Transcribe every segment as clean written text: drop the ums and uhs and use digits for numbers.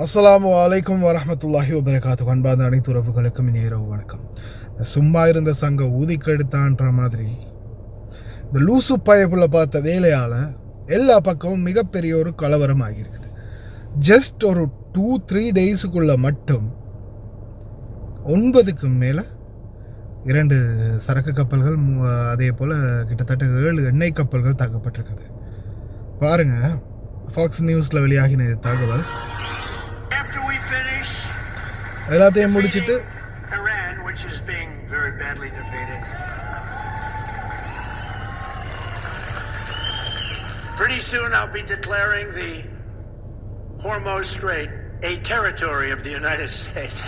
அஸ்ஸலாமு அலைக்கும் வரஹ்மத்துல்லாஹி வபரகாத்துஹு. அன்பார்ந்த அனைத்து உறவுகளுக்கும் இனிய இரவு வணக்கம். சும்மா இருந்த சங்க ஊதிக்கெடுத்தான்ற மாதிரி இந்த லூசு பயப்புல பார்த்த வேலையால் எல்லா பக்கமும் மிகப்பெரிய ஒரு கலவரம் ஆகியிருக்குது. ஜஸ்ட் ஒரு 2-3 டேஸுக்குள்ள மட்டும் 9க்கு மேலே 2 சரக்கு கப்பல்கள், அதே போல் கிட்டத்தட்ட 7 எண்ணெய் கப்பல்கள் தாக்கப்பட்டிருக்குது. பாருங்கள், ஃபாக்ஸ் நியூஸில் வெளியாகின தகவல். எல்லாத்தையும் முடிச்சிட்டு Iran, which is being very badly defeated. Pretty soon I'll be declaring the Hormuz Strait a territory of the United States.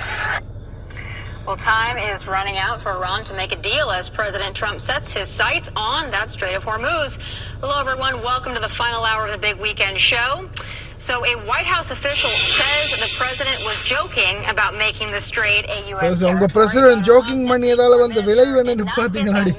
Well, time is running out for Iran to make a deal as President Trump sets his sights on that Strait of Hormuz. Hello, everyone. Welcome to the final hour of the Big Weekend Show. So a White House official says the president was joking about making the strait a U.S. territory. உங்க president jogging பண்ணியதால வந்த விளைவு என்னன்னு பாத்தீங்களாடி?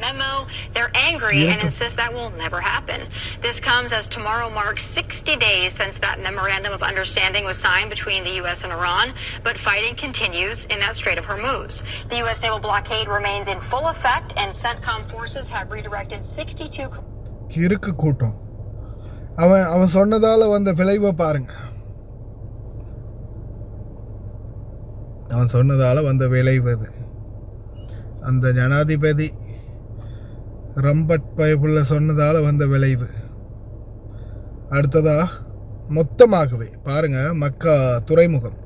They're angry and insist that will never happen. This comes as tomorrow marks 60 days since that memorandum of understanding was signed between the U.S. and Iran, but fighting continues in that Strait of Hormuz. The U.S. naval blockade remains in full effect and CENTCOM forces have redirected 62 கிறுக்கு கூட்டம். அவன் சொன்னதால வந்த விளைவை பாருங்க. அவன் சொன்னதால வந்த விளைவு அது. அந்த ஜனாதிபதி ரம்பட் பயப்புள்ள சொன்னதால வந்த விளைவு. அடுத்ததா மொத்தமாகவே பாருங்க, மக்கா துறைமுகம்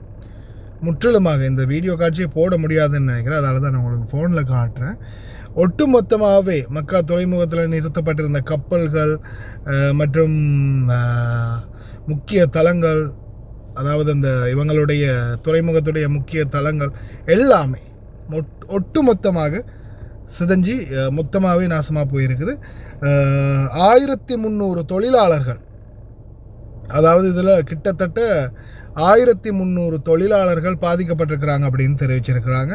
முற்றிலுமாக இந்த வீடியோ காட்சியை போட முடியாதுன்னு நினைக்கிறேன், அதனால தான் நான் உங்களுக்கு ஃபோனில் காட்டுறேன். ஒட்டு மொத்தமாகவே மக்கா துறைமுகத்தில் நிறுத்தப்பட்டிருந்த கப்பல்கள் மற்றும் முக்கிய தளங்கள், அதாவது அந்த இவங்களுடைய துறைமுகத்துடைய முக்கிய தளங்கள் எல்லாமே ஒட்டு மொத்தமாக சிதஞ்சி மொத்தமாகவே நாசமாக போயிருக்குது. 1300 தொழிலாளர்கள், அதாவது இதில் கிட்டத்தட்ட 1300 தொழிலாளர்கள் பாதிக்கப்பட்டிருக்கிறாங்க அப்படின்னு தெரிவிச்சிருக்கிறாங்க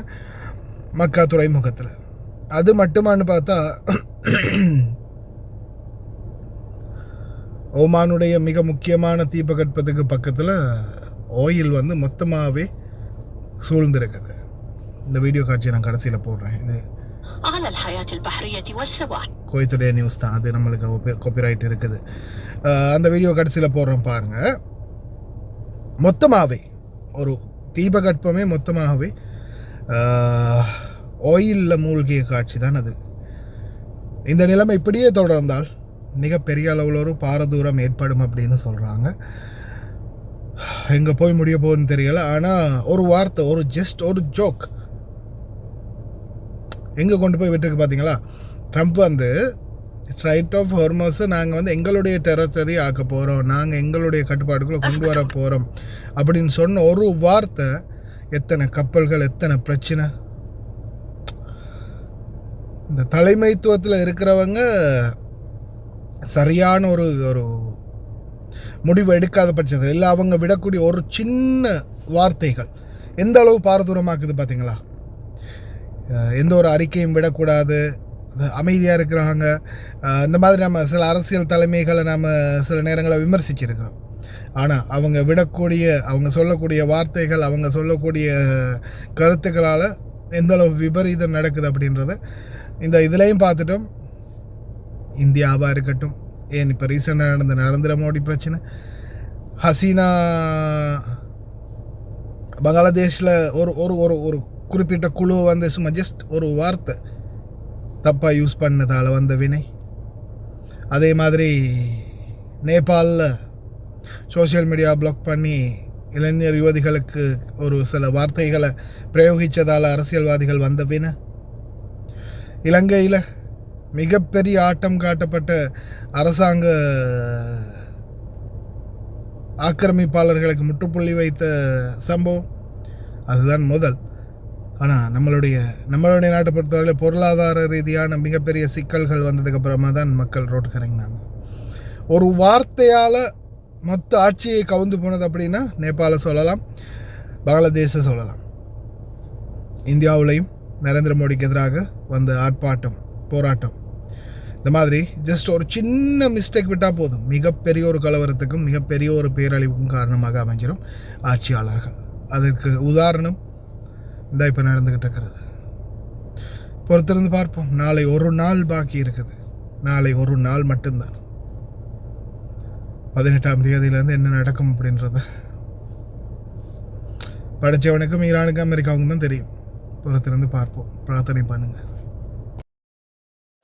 மக்கா துறைமுகத்தில். அது மட்டுமானு பார்த்தா ஓமானுடைய மிக முக்கியமான தீபகற்பத்துக்கு பக்கத்தில் ஆயில் வந்து மொத்தமாகவே சூழ்ந்திருக்குது. இந்த வீடியோ காட்சியை நான் கடைசியில் போடுறேன். இது குவைத்துடைய நியூஸ் தான், அது நம்மளுக்கு காப்பிரைட் இருக்குது. அந்த வீடியோ கடைசியில் போடுறோம் பாருங்கள். மொத்தமாகவே ஒரு தீபகற்பமே மொத்தமாகவே ஆயிலில் மூழ்கிய காட்சி தான் அது. இந்த நிலைமை இப்படியே தொடர்ந்தால் மிகப்பெரிய அளவில் ஒரு பாரதூரம் ஏற்படும் அப்படின்னு சொல்கிறாங்க. எங்கே போய் முடிய போகுதுன்னு தெரியலை. ஆனால் ஒரு வார்த்தை, ஒரு ஜோக் எங்கே கொண்டு போய் விட்டுருக்கு பார்த்தீங்களா? ட்ரம்ப் வந்து ஸ்ட்ரைட் ஆஃப் ஹார்மஸை நாங்கள் வந்து எங்களுடைய டெரிட்டரி ஆக்க போகிறோம், நாங்கள் எங்களுடைய கட்டுப்பாடுக்குள்ளே கொண்டு வர போகிறோம் அப்படின்னு சொன்ன ஒரு வார்த்தை எத்தனை கப்பல்கள், எத்தனை பிரச்சனை. இந்த தலைமைத்துவத்தில் இருக்கிறவங்க சரியான ஒரு முடிவு எடுக்காத பட்சத்தில் இல்லை, அவங்க விடக்கூடிய ஒரு சின்ன வார்த்தைகள் எந்த அளவு பாரதூரமாக்குது பார்த்தீங்களா? எந்த ஒரு அறிக்கையும் விடக்கூடாது, அமைதியாக இருக்கிறாங்க. இந்த மாதிரி நம்ம சில அரசியல் தலைமைகளை நம்ம சில நேரங்களில் விமர்சிச்சிருக்கிறோம். ஆனால் அவங்க சொல்லக்கூடிய வார்த்தைகள், அவங்க சொல்லக்கூடிய கருத்துக்களால் எந்த அளவு விபரீதம் நடக்குது அப்படின்றத இந்த இதுலேயும் பார்த்துட்டோம். இந்தியாவாக இருக்கட்டும், ஏன் இப்போ ரீசெண்டாக நடந்த நரேந்திர மோடி பிரச்சனை, ஹசீனா பங்களாதேஷில் ஒரு குறிப்பிட்ட குழு வந்து சும்மா ஜஸ்ட் ஒரு வார்த்தை தப்பாக யூஸ் பண்ணதால் வந்த வினை. அதே மாதிரி நேபாளில் சோஷியல் மீடியா பிளாக் பண்ணி இளைஞர் யுவதிகளுக்கு ஒரு சில வார்த்தைகளை பிரயோகித்ததால் அரசியல்வாதிகள் வந்த வினை. இலங்கையில் மிகப்பெரிய ஆட்டம் காட்டப்பட்ட அரசாங்க ஆக்கிரமிப்பாளர்களுக்கு முற்றுப்புள்ளி வைத்த சம்பவம் அதுதான் முதல். ஆனால் நம்மளுடைய நாட்டை பொறுத்தவரையில் பொருளாதார ரீதியான மிகப்பெரிய சிக்கல்கள் வந்ததுக்கப்புறமா தான் மக்கள் ரோட்டுக்கு இறங்கினாங்க. ஒரு வார்த்தையால் மொத்த ஆட்சியை கவுந்து போனது அப்படின்னா நேபாள சொல்லலாம், பங்களாதேஷை சொல்லலாம். இந்தியாவிலையும் நரேந்திர மோடிக்கு எதிராக வந்த ஆர்ப்பாட்டம் போராட்டம். இந்த மாதிரி ஜஸ்ட் ஒரு சின்ன மிஸ்டேக் விட்டால் போதும், மிகப்பெரிய ஒரு கலவரத்துக்கும் மிகப்பெரிய ஒரு பேரழிவுக்கும் காரணமாக அமைஞ்சிடும் ஆட்சியாளர்கள். அதற்கு உதாரணம் இந்த இப்போ நடந்துக்கிட்டு இருக்கிறது. பொறுத்திருந்து பார்ப்போம். நாளை ஒரு நாள் பாக்கி இருக்குது. நாளை ஒரு நாள் மட்டும்தான். 18ஆம் தேதியிலேருந்து என்ன நடக்கும் அப்படின்றத படித்தவனுக்கும் ஈரானுக்கும் அமெரிக்காவுக்கும் தான் தெரியும். பொறுத்திருந்து பார்ப்போம். பிரார்த்தனை பண்ணுங்க.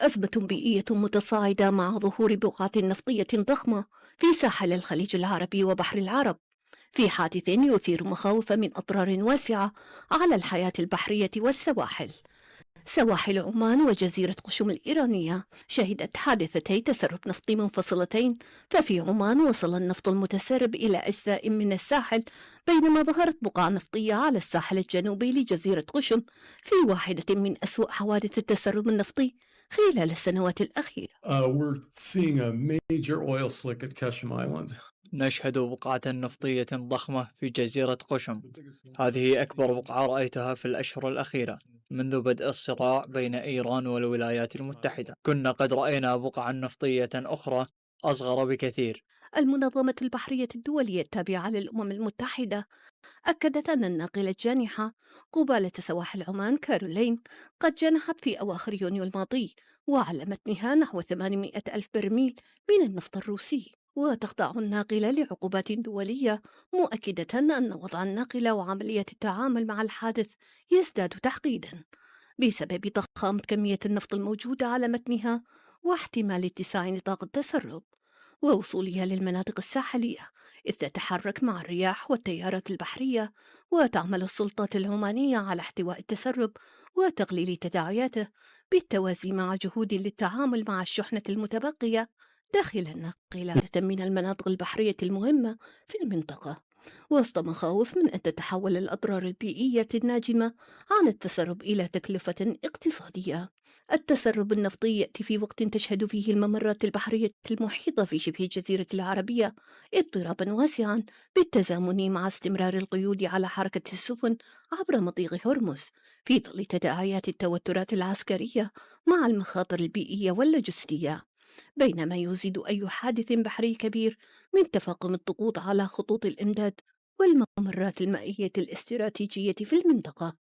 أزمة بيئية متصاعدة مع ظهور بقعة نفطية ضخمة في ساحل الخليج العربي وبحر العرب، في حادث يثير مخاوف من أضرار واسعة على الحياة البحرية والسواحل. سواحل عمان وجزيرة قشم الإيرانية شهدت حادثتي تسرب نفطي منفصلتين، ففي عمان وصل النفط المتسرب إلى أجزاء من الساحل، بينما ظهرت بقعة نفطية على الساحل الجنوبي لجزيرة قشم في واحدة من أسوأ حوادث التسرب النفطي خلال السنوات الأخيرة. We're seeing a major oil slick at Keshem Island. نشهد بقعة نفطية ضخمة في جزيرة قشم. هذه أكبر بقعة رأيتها في الأشهر الأخيرة منذ بدء الصراع بين إيران والولايات المتحدة. كنا قد رأينا بقعة نفطية أخرى أصغر بكثير. المنظمة البحرية الدولية التابعة للأمم المتحدة أكدت أن الناقلة الجانحة قبالة سواحل عمان كارولين قد جنحت في أواخر يونيو الماضي، وعلى متنها نحو 800 ألف برميل من النفط الروسي، وتخضع الناقلة لعقوبات دولية، مؤكدة أن وضع الناقلة وعملية التعامل مع الحادث يزداد تعقيدا بسبب ضخامة كمية النفط الموجودة على متنها واحتمال اتساع نطاق التسرب ووصولها للمناطق الساحلية، إذ تتحرك مع الرياح والتيارات البحرية. وتعمل السلطات العمانية على احتواء التسرب وتقليل تداعياته بالتوازي مع جهود للتعامل مع الشحنة المتبقية داخل الناقلات من المناطق البحرية المهمة في المنطقة، وسط مخاوف من أن تتحول الأضرار البيئية الناجمة عن التسرب إلى تكلفة اقتصادية. التسرب النفطي يأتي في وقت تشهد فيه الممرات البحرية المحيطة في شبه الجزيرة العربية اضطرابا واسعا، بالتزامن مع استمرار القيود على حركة السفن عبر مضيق هرمز، في ظل تداعيات التوترات العسكرية مع المخاطر البيئية واللوجستية، بينما يزيد أي حادث بحري كبير من تفاقم الضغوط على خطوط الإمداد والممرات المائية الاستراتيجية في المنطقة.